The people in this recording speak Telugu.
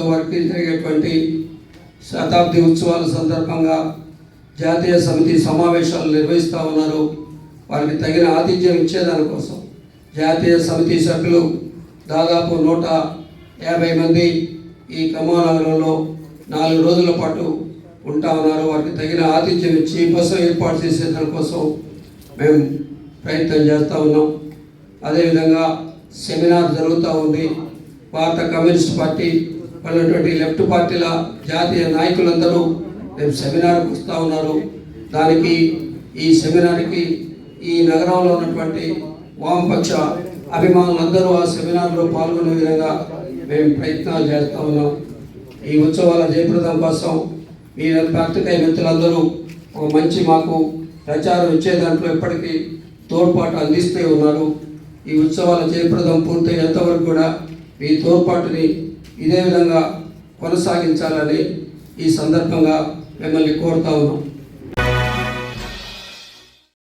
వారికి జరిగేటువంటి శతాబ్ది ఉత్సవాల సందర్భంగా జాతీయ సమితి సమావేశాలు నిర్వహిస్తూ ఉన్నారు. వారికి తగిన ఆతిథ్యం ఇచ్చేదానికోసం జాతీయ సమితి సభ్యులు దాదాపు 150 మంది ఈ ఖమ్మం నగరంలో 4 రోజుల పాటు ఉంటా ఉన్నారు. వారికి తగిన ఆతిథ్యం ఇచ్చి బస్సు ఏర్పాటు చేసే దానికోసం మేము ప్రయత్నం చేస్తూ ఉన్నాం. అదేవిధంగా సెమినార్ జరుగుతూ ఉంది. భారత కమ్యూనిస్ట్ పార్టీ ఉన్నటువంటి లెఫ్ట్ పార్టీల జాతీయ నాయకులందరూ రేపు సెమినార్కి వస్తూ ఉన్నారు. దానికి ఈ సెమినార్కి ఈ నగరంలో ఉన్నటువంటి వామపక్ష అభిమానులందరూ ఆ సెమినార్లో పాల్గొనే విధంగా మేము ప్రయత్నాలు చేస్తూ ఉన్నాం. ఈ ఉత్సవాల జయప్రదం కోసం మీ పాత్రికేయ మిత్రులందరూ ఒక మంచి మాకు ప్రచారం ఇచ్చే దాంట్లో ఎప్పటికీ తోడ్పాటు అందిస్తూ ఉన్నారు. ఈ ఉత్సవాల జయప్రదం పూర్తయ్యేంతవరకు కూడా మీ తోడ్పాటుని ఇదే విధంగా కొనసాగించాలని ఈ సందర్భంగా మిమ్మల్ని కోరుతా ఉన్నాం.